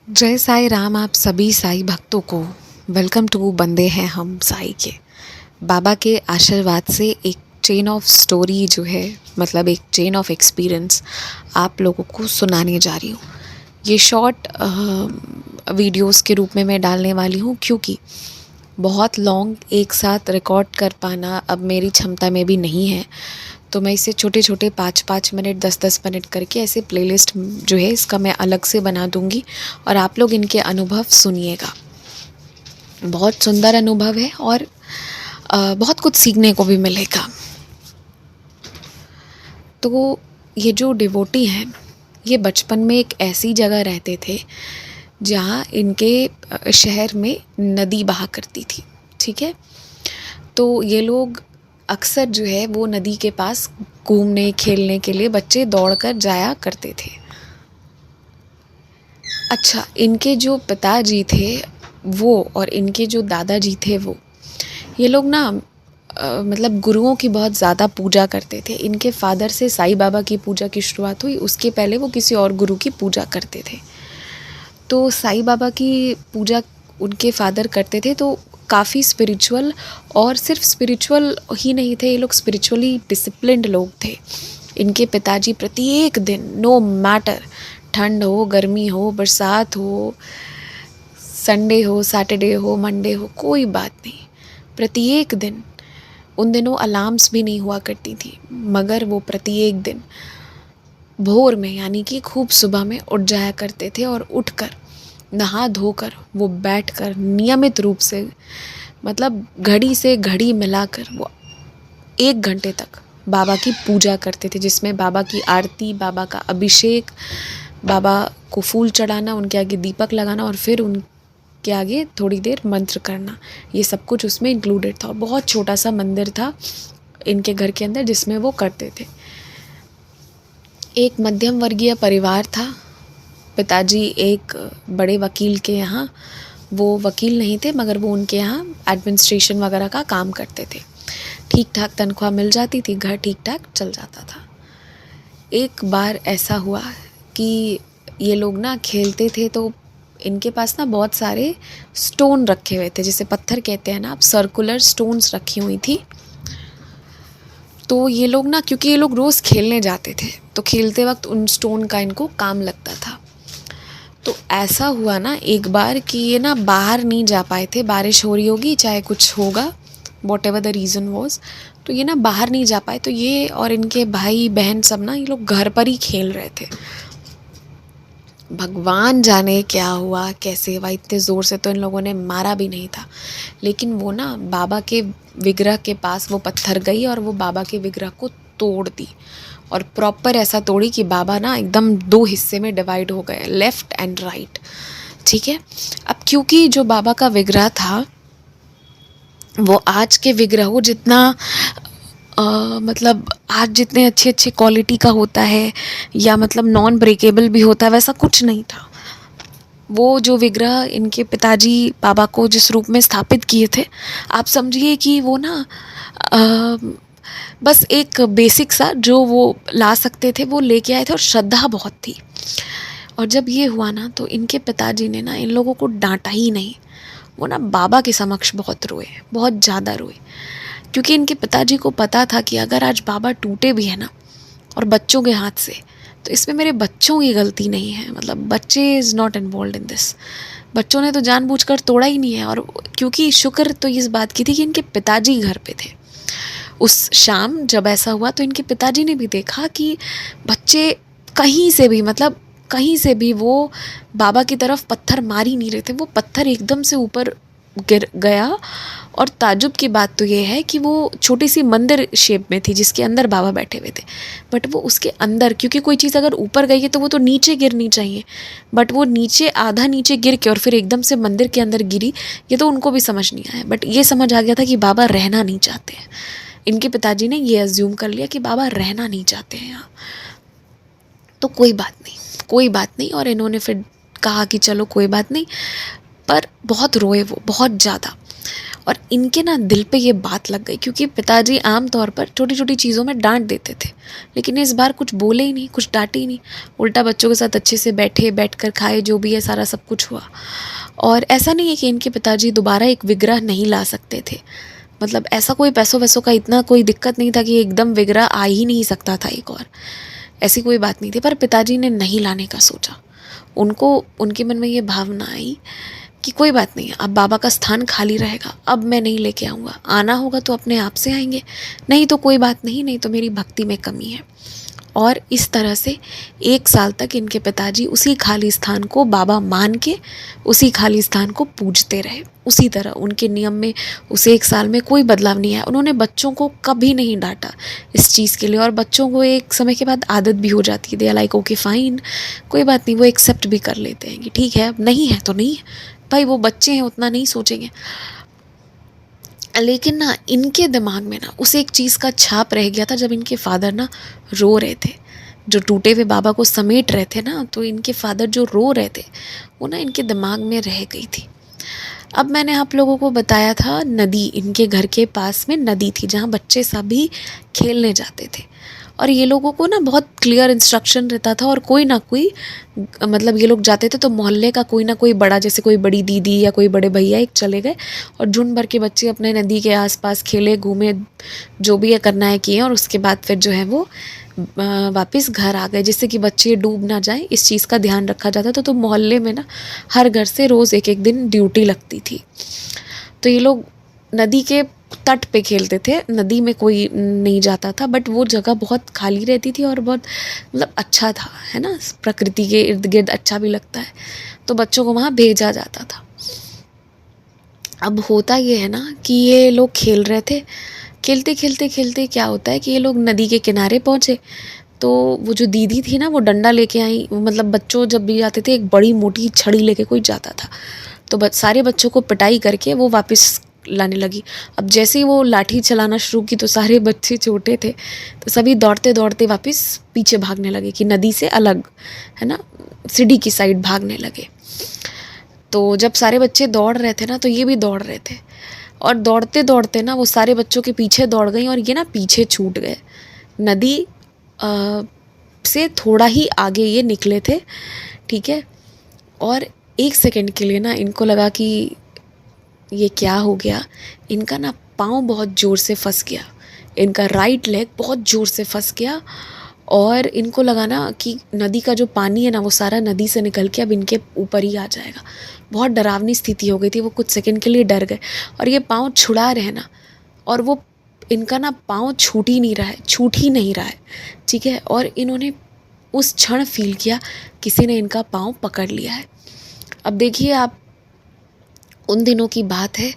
जय साईं राम आप सभी साईं भक्तों को वेलकम टू बंदे हैं हम साईं के। बाबा के आशीर्वाद से एक चेन ऑफ स्टोरी जो है मतलब एक चेन ऑफ एक्सपीरियंस आप लोगों को सुनाने जा रही हूँ। ये शॉर्ट वीडियोस के रूप में मैं डालने वाली हूँ क्योंकि बहुत लॉन्ग एक साथ रिकॉर्ड कर पाना अब मेरी क्षमता में भी नहीं है। तो मैं इसे छोटे छोटे 5-5 मिनट 10-10 मिनट करके ऐसे प्लेलिस्ट जो है इसका मैं अलग से बना दूँगी और आप लोग इनके अनुभव सुनिएगा। बहुत सुंदर अनुभव है और बहुत कुछ सीखने को भी मिलेगा। तो ये जो डिवोटी हैं ये बचपन में एक ऐसी जगह रहते थे जहाँ इनके शहर में नदी बहा करती थी, ठीक है। तो ये लोग अक्सर जो है वो नदी के पास घूमने खेलने के लिए बच्चे दौड़कर जाया करते थे। अच्छा, इनके जो पिताजी थे वो और इनके जो दादाजी थे वो ये लोग ना मतलब गुरुओं की बहुत ज़्यादा पूजा करते थे। इनके फादर से साईं बाबा की पूजा की शुरुआत हुई, उसके पहले वो किसी और गुरु की पूजा करते थे। तो साईं बाबा की पूजा उनके फादर करते थे तो काफ़ी स्पिरिचुअल और सिर्फ स्पिरिचुअल ही नहीं थे, ये लोग स्पिरिचुअली डिसिप्लिन्ड लोग थे। इनके पिताजी प्रत्येक दिन नो मैटर ठंड हो गर्मी हो बरसात हो संडे हो सैटरडे हो मंडे हो कोई बात नहीं, प्रत्येक दिन उन दिनों अलार्म्स भी नहीं हुआ करती थी मगर वो प्रत्येक दिन भोर में यानी कि खूब सुबह में उठ जाया करते थे और उठकर नहा धोकर वो बैठकर नियमित रूप से मतलब घड़ी से घड़ी मिलाकर वो 1 घंटे तक बाबा की पूजा करते थे, जिसमें बाबा की आरती, बाबा का अभिषेक, बाबा को फूल चढ़ाना, उनके आगे दीपक लगाना और फिर उनके आगे थोड़ी देर मंत्र करना, ये सब कुछ उसमें इंक्लूडेड था। और बहुत छोटा सा मंदिर था इनके घर के अंदर जिसमें वो करते थे। एक मध्यम वर्गीय परिवार था। पिताजी एक बड़े वकील के यहाँ, वो वकील नहीं थे मगर वो उनके यहाँ एडमिनिस्ट्रेशन वगैरह का काम करते थे। ठीक ठाक तनख्वाह मिल जाती थी, घर ठीक ठाक चल जाता था। एक बार ऐसा हुआ कि ये लोग ना खेलते थे तो इनके पास ना बहुत सारे स्टोन रखे हुए थे, जिसे पत्थर कहते हैं ना आप, सर्कुलर स्टोन्स रखी हुई थी। तो ये लोग ना क्योंकि ये लोग रोज़ खेलने जाते थे तो खेलते वक्त उन स्टोन का इनको काम लगता था। तो ऐसा हुआ ना एक बार कि ये ना बाहर नहीं जा पाए थे, बारिश हो रही होगी चाहे कुछ होगा what ever the reason was, तो ये ना बाहर नहीं जा पाए। तो ये और इनके भाई बहन सब ना ये लोग घर पर ही खेल रहे थे। भगवान जाने क्या हुआ कैसे हुआ, इतने ज़ोर से तो इन लोगों ने मारा भी नहीं था, लेकिन वो ना बाबा के विग्रह के पास वो पत्थर गई और वो बाबा के विग्रह को तोड़ दी और प्रॉपर ऐसा तोड़ी कि बाबा ना एकदम 2 हिस्से में डिवाइड हो गए, लेफ़्ट एंड राइट, ठीक है। अब क्योंकि जो बाबा का विग्रह था वो आज के विग्रहों जितना मतलब आज जितने अच्छे अच्छे क्वालिटी का होता है या मतलब नॉन ब्रेकेबल भी होता है वैसा कुछ नहीं था। वो जो विग्रह इनके पिताजी बाबा को जिस रूप में स्थापित किए थे, आप समझिए कि वो ना बस एक बेसिक सा जो वो ला सकते थे वो लेके आए थे और श्रद्धा बहुत थी। और जब ये हुआ ना तो इनके पिताजी ने ना इन लोगों को डांटा ही नहीं, वो ना बाबा के समक्ष बहुत रोए, बहुत ज़्यादा रोए, क्योंकि इनके पिताजी को पता था कि अगर आज बाबा टूटे भी है ना और बच्चों के हाथ से तो इसमें मेरे बच्चों की गलती नहीं है, मतलब बच्चे is not involve in this, बच्चों ने तो जानबूझकर तोड़ा ही नहीं है। और क्योंकि शुक्र तो इस बात की थी कि इनके पिताजी घर पे थे उस शाम जब ऐसा हुआ, तो इनके पिताजी ने भी देखा कि बच्चे कहीं से भी मतलब कहीं से भी वो बाबा की तरफ पत्थर मार ही नहीं रहे थे, वो पत्थर एकदम से ऊपर गिर गया। और ताज्जुब की बात तो ये है कि वो छोटी सी मंदिर शेप में थी जिसके अंदर बाबा बैठे हुए थे, बट वो उसके अंदर, क्योंकि कोई चीज़ अगर ऊपर गई है तो वो तो नीचे गिरनी चाहिए, बट वो नीचे आधा नीचे गिर के और फिर एकदम से मंदिर के अंदर गिरी, ये तो उनको भी समझ नहीं आया। बट ये समझ आ गया था कि बाबा रहना नहीं चाहते हैं। इनके पिताजी ने ये अज्यूम कर लिया कि बाबा रहना नहीं चाहते हैं यहाँ, तो कोई बात नहीं कोई बात नहीं। और इन्होंने फिर कहा कि चलो कोई बात नहीं, पर बहुत रोए वो बहुत ज़्यादा। और इनके ना दिल पे ये बात लग गई, क्योंकि पिताजी आम तौर पर छोटी छोटी चीज़ों में डांट देते थे, लेकिन इस बार कुछ बोले ही नहीं, कुछ डांटे ही नहीं। उल्टा बच्चों के साथ अच्छे से बैठ कर खाए, जो भी है सारा सब कुछ हुआ। और ऐसा नहीं है कि इनके पिताजी दोबारा एक विग्रह नहीं ला सकते थे, मतलब ऐसा कोई पैसों वैसों का इतना कोई दिक्कत नहीं था कि एकदम विग्रह आ ही नहीं सकता था एक और, ऐसी कोई बात नहीं थी। पर पिताजी ने नहीं लाने का सोचा। उनको उनके मन में ये भावना आई कि कोई बात नहीं, अब बाबा का स्थान खाली रहेगा, अब मैं नहीं लेके आऊँगा, आना होगा तो अपने आप से आएंगे, नहीं तो कोई बात नहीं, नहीं तो मेरी भक्ति में कमी है। और इस तरह से 1 साल तक इनके पिताजी उसी खाली स्थान को बाबा मान के उसी खाली स्थान को पूजते रहे। उसी तरह उनके नियम में उस 1 साल में कोई बदलाव नहीं आया। उन्होंने बच्चों को कभी नहीं डांटा इस चीज़ के लिए, और बच्चों को एक समय के बाद आदत भी हो जाती है। They are like okay fine, कोई बात नहीं, वो एक्सेप्ट भी कर लेते हैं कि ठीक है अब नहीं है तो नहीं है भाई, वो बच्चे हैं, उतना नहीं सोचेंगे। लेकिन ना इनके दिमाग में ना उस एक चीज़ का छाप रह गया था, जब इनके फादर ना रो रहे थे, जो टूटे हुए बाबा को समेट रहे थे ना, तो इनके फादर जो रो रहे थे वो ना इनके दिमाग में रह गई थी। अब मैंने आप लोगों को बताया था नदी, इनके घर के पास में नदी थी जहाँ बच्चे सभी खेलने जाते थे, और ये लोगों को ना बहुत क्लियर इंस्ट्रक्शन रहता था, और कोई ना कोई मतलब ये लोग जाते थे तो मोहल्ले का कोई ना कोई बड़ा, जैसे कोई बड़ी दीदी या कोई बड़े भैया एक चले गए, और झुंड भर के बच्चे अपने नदी के आसपास खेले घूमे, जो भी है करना है किए, और उसके बाद फिर जो है वो वापस घर आ गए, जिससे कि बच्चे डूब ना जाए, इस चीज़ का ध्यान रखा जाता था। तो मोहल्ले में ना हर घर से रोज़ एक एक दिन ड्यूटी लगती थी। तो ये लोग नदी के तट पे खेलते थे, नदी में कोई नहीं जाता था, बट वो जगह बहुत खाली रहती थी और बहुत मतलब अच्छा था, है ना, प्रकृति के इर्द गिर्द अच्छा भी लगता है, तो बच्चों को वहाँ भेजा जाता था। अब होता ये है ना कि ये लोग खेल रहे थे, खेलते खेलते खेलते क्या होता है कि ये लोग नदी के किनारे पहुँचे, तो वो जो दीदी थी ना वो डंडा लेके आई, मतलब बच्चों जब भी जाते थे एक बड़ी मोटी छड़ी लेके कोई जाता था, तो सारे बच्चों को पिटाई करके वो वापस लाने लगी। अब जैसे ही वो लाठी चलाना शुरू की तो सारे बच्चे छोटे थे, तो सभी दौड़ते दौड़ते वापस पीछे भागने लगे कि नदी से अलग, है ना, सीढ़ी की साइड भागने लगे। तो जब सारे बच्चे दौड़ रहे थे ना तो ये भी दौड़ रहे थे, और दौड़ते दौड़ते ना वो सारे बच्चों के पीछे दौड़ गई, और ये ना पीछे छूट गए। नदी से थोड़ा ही आगे ये निकले थे, ठीक है, और 1 सेकंड के लिए ना इनको लगा कि ये क्या हो गया। इनका ना पाँव बहुत ज़ोर से फंस गया, इनका राइट लेग बहुत ज़ोर से फंस गया, और इनको लगा ना कि नदी का जो पानी है ना वो सारा नदी से निकल के अब इनके ऊपर ही आ जाएगा। बहुत डरावनी स्थिति हो गई थी, वो कुछ सेकंड के लिए डर गए, और ये पाँव छुड़ा रहे ना, और वो इनका ना पाँव छूट ही नहीं रहा है, ठीक है, और इन्होंने उस क्षण फील किया किसी ने इनका पाँव पकड़ लिया है। अब देखिए आप, उन दिनों की बात है,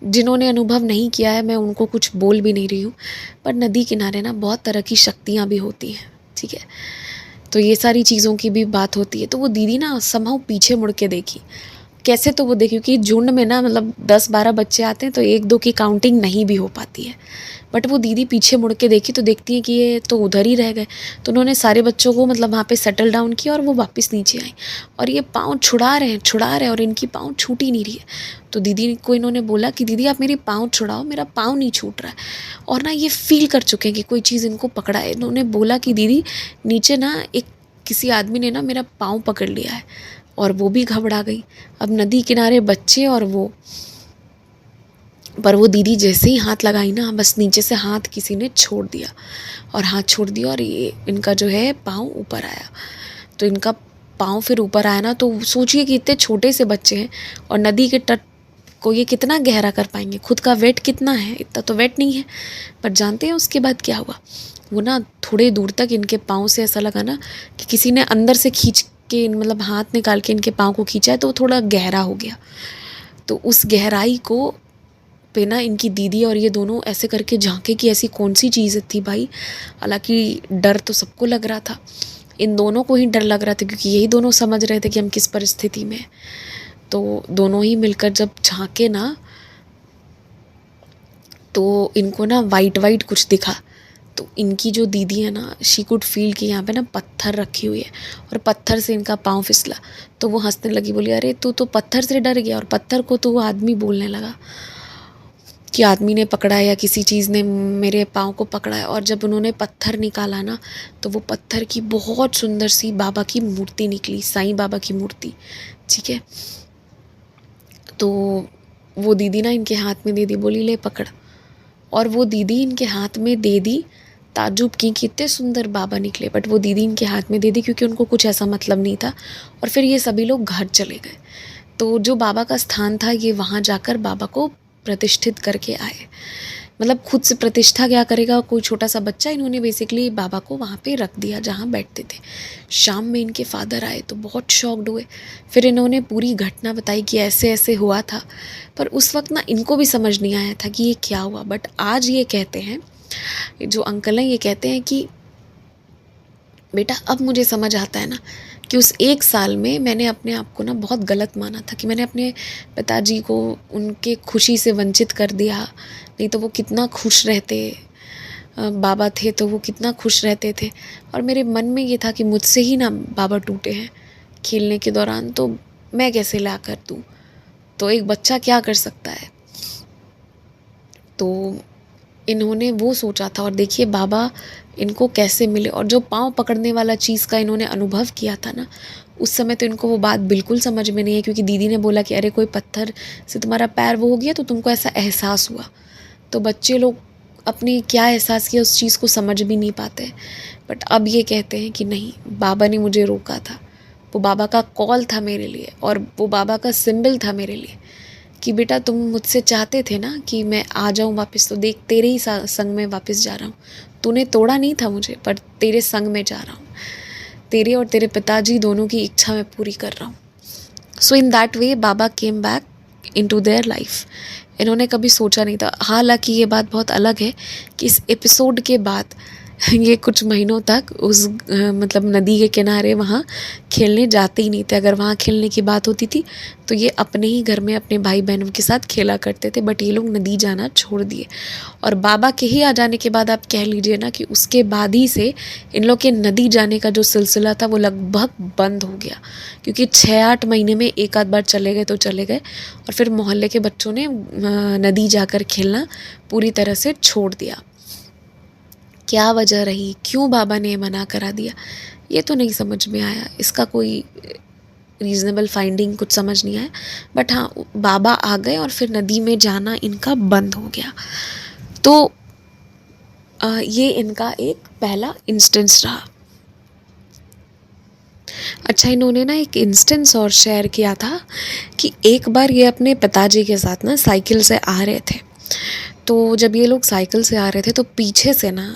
जिन्होंने अनुभव नहीं किया है मैं उनको कुछ बोल भी नहीं रही हूँ, पर नदी किनारे ना बहुत तरह की शक्तियाँ भी होती हैं, ठीक है, तो ये सारी चीज़ों की भी बात होती है। तो वो दीदी ना समहाउ पीछे मुड़ के देखी, कैसे, तो वो देखी कि झुंड में ना मतलब 10-12 बच्चे आते हैं तो 1-2 की काउंटिंग नहीं भी हो पाती है, बट वो दीदी पीछे मुड़ के देखी तो देखती है कि ये तो उधर ही रह गए, तो उन्होंने सारे बच्चों को मतलब वहाँ पे सेटल डाउन किया, और वो वापस नीचे आई, और ये पाँव छुड़ा रहे हैं, और इनकी पाँव छूट ही नहीं रही है। तो दीदी को इन्होंने बोला कि दीदी आप मेरी पाँव छुड़ाओ, मेरा पाँव नहीं छूट रहा है, और ना ये फील कर चुके हैं कि कोई चीज़ इनको पकड़ा है। इन्होंने बोला कि दीदी नीचे ना एक किसी आदमी ने ना मेरा पाँव पकड़ लिया है, और वो भी घबरा गई। अब नदी किनारे बच्चे और वो, पर वो दीदी जैसे ही हाथ लगाई ना, बस नीचे से हाथ किसी ने छोड़ दिया, और हाथ छोड़ दिया, और ये इनका जो है पाँव ऊपर आया। तो इनका पाँव फिर ऊपर आया ना, तो सोचिए कि इतने छोटे से बच्चे हैं और नदी के तट को ये कितना गहरा कर पाएंगे, खुद का वेट कितना है, इतना तो वेट नहीं है। पर जानते हैं उसके बाद क्या हुआ, वो ना थोड़े दूर तक इनके पाँव से ऐसा लगा ना कि किसी ने अंदर से खींच के, मतलब हाथ निकाल के इनके पाँव को खींचा है, तो वो थोड़ा गहरा हो गया। तो उस गहराई को पे ना इनकी दीदी और ये दोनों ऐसे करके झांके कि ऐसी कौन सी चीज़ थी भाई। हालांकि डर तो सबको लग रहा था, इन दोनों को ही डर लग रहा था, क्योंकि यही दोनों समझ रहे थे कि हम किस परिस्थिति में हैं। तो दोनों ही मिलकर जब झांके ना, तो इनको ना वाइट वाइट कुछ दिखा। तो इनकी जो दीदी है ना, शी कुड फील कि यहाँ पे ना पत्थर रखी हुई है, और पत्थर से इनका पाँव फिसला। तो वो हंसने लगी, बोली अरे तू तो पत्थर से डर गया और पत्थर को तो वो आदमी बोलने लगा। कि आदमी ने पकड़ा है या किसी चीज़ ने मेरे पाँव को पकड़ा है। और जब उन्होंने पत्थर निकाला ना, तो वो पत्थर की बहुत सुंदर सी बाबा की मूर्ति निकली, साईं बाबा की मूर्ति, ठीक है। तो वो दीदी ना इनके हाथ में दे दी, बोली ले पकड़। और वो दीदी इनके हाथ में दे दी, ताज्जुब की कितने सुंदर बाबा निकले, बट वो दीदी इनके हाथ में दे दी क्योंकि उनको कुछ ऐसा मतलब नहीं था। और फिर ये सभी लोग घर चले गए। तो जो बाबा का स्थान था, ये वहाँ जाकर बाबा को प्रतिष्ठित करके आए। मतलब खुद से प्रतिष्ठा क्या करेगा कोई छोटा सा बच्चा, इन्होंने बेसिकली बाबा को वहाँ पे रख दिया जहाँ बैठते थे। शाम में इनके फादर आए तो बहुत शॉक्ड हुए। फिर इन्होंने पूरी घटना बताई कि ऐसे ऐसे हुआ था। पर उस वक्त ना इनको भी समझ नहीं आया था कि ये क्या हुआ। बट आज ये कहते हैं, जो अंकल हैं, ये कहते हैं कि बेटा अब मुझे समझ आता है ना कि उस 1 साल में मैंने अपने आप को ना बहुत गलत माना था, कि मैंने अपने पिताजी को उनके खुशी से वंचित कर दिया। नहीं तो वो कितना खुश रहते, बाबा थे तो वो कितना खुश रहते थे। और मेरे मन में ये था कि मुझसे ही ना बाबा टूटे हैं खेलने के दौरान, तो मैं कैसे ला कर दूँ। तो एक बच्चा क्या कर सकता है। तो इन्होंने वो सोचा था। और देखिए बाबा इनको कैसे मिले। और जो पाँव पकड़ने वाला चीज़ का इन्होंने अनुभव किया था ना, उस समय तो इनको वो बात बिल्कुल समझ में नहीं है, क्योंकि दीदी ने बोला कि अरे कोई पत्थर से तुम्हारा पैर वो हो गया तो तुमको ऐसा एहसास हुआ। तो बच्चे लोग अपनी क्या एहसास किया उस चीज़ को समझ भी नहीं पाते। बट अब ये कहते हैं कि नहीं, बाबा ने मुझे रोका था। वो बाबा का कॉल था मेरे लिए, और वो बाबा का सिंबल था मेरे लिए कि बेटा तुम मुझसे चाहते थे ना कि मैं आ जाऊँ वापस, तो देख तेरे ही संग में वापस जा रहा हूँ। तूने तोड़ा नहीं था मुझे, पर तेरे संग में जा रहा हूँ। तेरे और तेरे पिताजी दोनों की इच्छा मैं पूरी कर रहा हूँ। सो इन दैट वे बाबा came back into their life. इन्होंने कभी सोचा नहीं था। हालांकि ये बात बहुत अलग है कि इस एपिसोड के बाद ये कुछ महीनों तक उस मतलब नदी के किनारे वहाँ खेलने जाते ही नहीं थे। अगर वहाँ खेलने की बात होती थी तो ये अपने ही घर में अपने भाई बहनों के साथ खेला करते थे। बट ये लोग नदी जाना छोड़ दिए। और बाबा के ही आ जाने के बाद आप कह लीजिए ना कि उसके बाद ही से इन लोग के नदी जाने का जो सिलसिला था वो लगभग बंद हो गया। क्योंकि 6-8 महीने में एक आध बार चले गए तो चले गए, और फिर मोहल्ले के बच्चों ने नदी जाकर खेलना पूरी तरह से छोड़ दिया। क्या वजह रही, क्यों बाबा ने मना करा दिया, ये तो नहीं समझ में आया। इसका कोई रीज़नेबल फाइंडिंग कुछ समझ नहीं आया। बट हाँ, बाबा आ गए और फिर नदी में जाना इनका बंद हो गया। तो ये इनका एक पहला इंस्टेंस रहा। अच्छा, इन्होंने ना एक इंस्टेंस और शेयर किया था कि एक बार ये अपने पिताजी के साथ ना साइकिल से आ रहे थे। तो जब ये लोग साइकिल से आ रहे थे तो पीछे से ना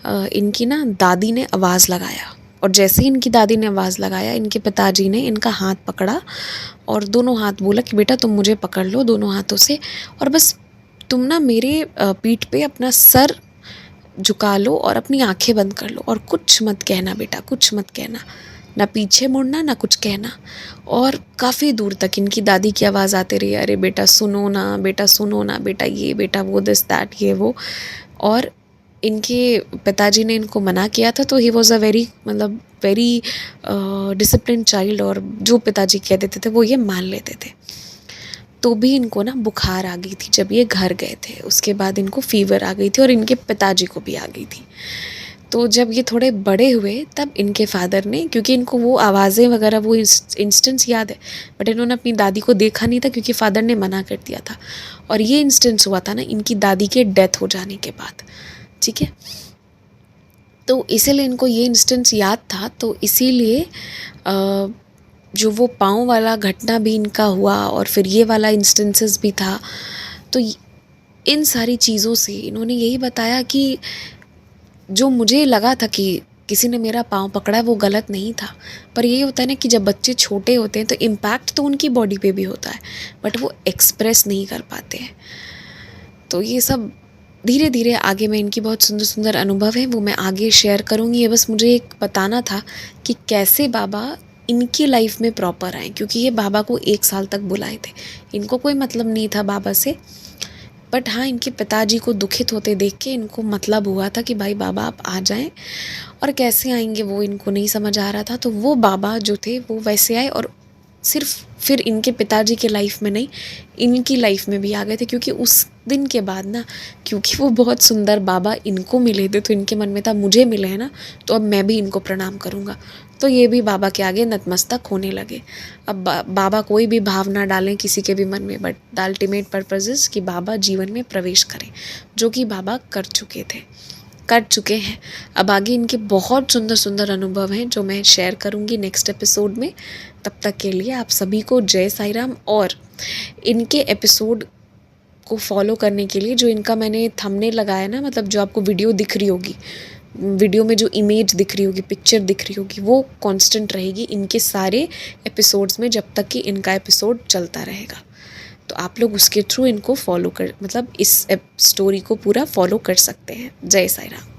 इनकी ना दादी ने आवाज़ लगाया। और जैसे ही इनकी दादी ने आवाज़ लगाया, इनके पिताजी ने इनका हाथ पकड़ा और दोनों हाथ बोला कि बेटा तुम मुझे पकड़ लो दोनों हाथों से, और बस तुम ना मेरे पीठ पे अपना सर झुका लो और अपनी आंखें बंद कर लो, और कुछ मत कहना बेटा, कुछ मत कहना, ना पीछे मुड़ना ना कुछ कहना। और काफ़ी दूर तक इनकी दादी की आवाज़ आती रही, अरे बेटा सुनो ना, बेटा सुनो ना, बेटा ये, बेटा वो, दिस दैट ये वो। और इनके पिताजी ने इनको मना किया था। तो he was a very discipline child, और जो पिताजी कह देते थे वो ये मान लेते थे। तो भी इनको ना बुखार आ गई थी जब ये घर गए थे। उसके बाद इनको फीवर आ गई थी और इनके पिताजी को भी आ गई थी। तो जब ये थोड़े बड़े हुए तब इनके फादर ने, क्योंकि इनको वो आवाज़ें वगैरह वो इंस्टेंस याद है, बट इन्होंने अपनी दादी को देखा नहीं था क्योंकि फादर ने मना कर दिया था। और ये इंस्टेंस हुआ था ना इनकी दादी के डेथ हो जाने के बाद, ठीक है। तो इसीलिए इनको ये इंस्टेंस याद था। तो इसीलिए जो वो पाँव वाला घटना भी इनका हुआ और फिर ये वाला इंस्टेंसेस भी था। तो इन सारी चीज़ों से इन्होंने यही बताया कि जो मुझे लगा था कि किसी ने मेरा पाँव पकड़ा है वो गलत नहीं था, पर ये होता है ना कि जब बच्चे छोटे होते हैं तो इम्पैक्ट तो उनकी बॉडी पे भी होता है, बट वो एक्सप्रेस नहीं कर पाते हैं। तो ये सब धीरे धीरे आगे मैं इनकी बहुत सुंदर सुंदर अनुभव है वो मैं आगे शेयर करूँगी। ये बस मुझे एक बताना था कि कैसे बाबा इनकी लाइफ में प्रॉपर आए, क्योंकि ये बाबा को 1 साल तक बुलाए थे। इनको कोई मतलब नहीं था बाबा से, बट हाँ इनके पिताजी को दुखित होते देख के इनको मतलब हुआ था कि भाई बाबा आप आ जाएं। और कैसे आएंगे वो इनको नहीं समझ आ रहा था। तो वो बाबा जो थे वो वैसे आए, और सिर्फ फिर इनके पिताजी के लाइफ में नहीं, इनकी लाइफ में भी आ गए थे, क्योंकि उस दिन के बाद ना, क्योंकि वो बहुत सुंदर बाबा इनको मिले थे तो इनके मन में था मुझे मिले हैं ना, तो अब मैं भी इनको प्रणाम करूँगा। तो ये भी बाबा के आगे नतमस्तक होने लगे। अब बाबा कोई भी भाव ना डालें किसी के भी मन में, but the ultimate purpose is कि बाबा जीवन में प्रवेश करें, जो कि बाबा कर चुके हैं। अब आगे इनके बहुत सुंदर सुंदर अनुभव हैं जो मैं शेयर करूँगी नेक्स्ट एपिसोड में। तब तक के लिए आप सभी को जय साईं राम। और इनके एपिसोड को फॉलो करने के लिए जो इनका मैंने थंबनेल लगाया ना, मतलब जो आपको वीडियो दिख रही होगी, वीडियो में जो इमेज दिख रही होगी, पिक्चर दिख रही होगी, वो कांस्टेंट रहेगी इनके सारे एपिसोड्स में जब तक कि इनका एपिसोड चलता रहेगा। तो आप लोग उसके थ्रू इनको फॉलो कर, मतलब इस स्टोरी को पूरा फॉलो कर सकते हैं। जय साईं राम।